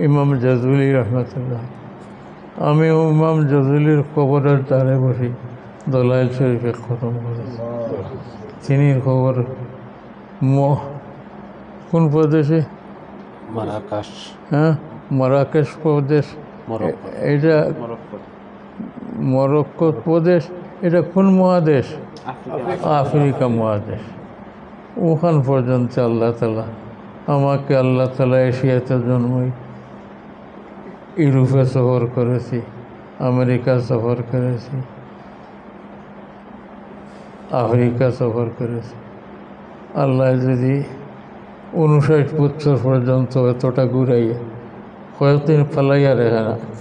ইমাম জাজুলি রহমতুল্লাহ। আমি ইমাম জাজুলির কবরের দ্বারে বসে দলাইল শরীফে খতম করেছি। তিনি খবর কোন প্রদেশে? মারাকাশ। হ্যাঁ, মারাকেশ প্রদেশ। এটা মরক্কো প্রদেশ। এটা কোন মহাদেশ? আফ্রিকা মহাদেশ। ওখান পর্যন্ত আল্লাহ তালা আমাকে এশিয়াতে জন্মই, ইউরোপে সফর করেছি, আমেরিকা সফর করেছি, আফ্রিকা সফর করেছি। আল্লাহ যদি 59 বছর পর্যন্ত এতটা ঘুরাইয়া কয়েকদিন ফালাইয়া রাখেন,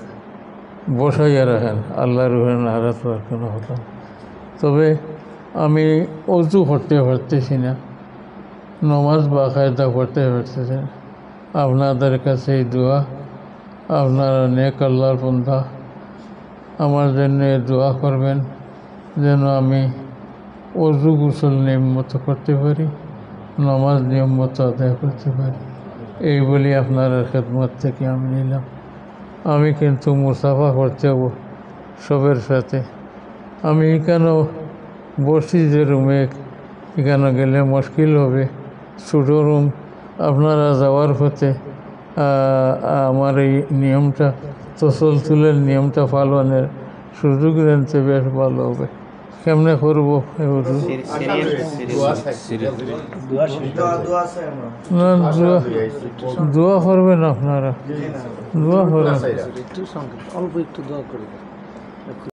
বসাইয়া রাখেন, আল্লাহ রুহে নারাজ হওয়ার কোনো হতো। তবে আমি অজু করতে পারতেছি না, নমাজ বাকায়দা করতে পারতেছি না। আপনাদের কাছে এই দোয়া, আপনারা নেক আল্লাহর বন্দা, আমার জন্য দোয়া করবেন যেন আমি অজু গোসল নিয়ম মতো করতে পারি, নামাজ নিয়ম মতো আদায় করতে পারি। এই বলি আপনার খেদমত থেকে আমি নিলাম। আমি কিন্তু মুসাফা করতে হব সবের সাথে। আমি এখানেও বসি যে রুমে, এখানে গেলে মুশকিল হবে, ছোটো রুম। আপনারা যাওয়ার পথে আমার এই নিয়মটা, তসলসুলের নিয়মটা পালনের সুযোগ জানতে বেশ ভালো হবে। কেমনে করবো? না, দোয়া করবেন আপনারা, দোয়া করবেন। অল্প একটু দোয়া করবেন।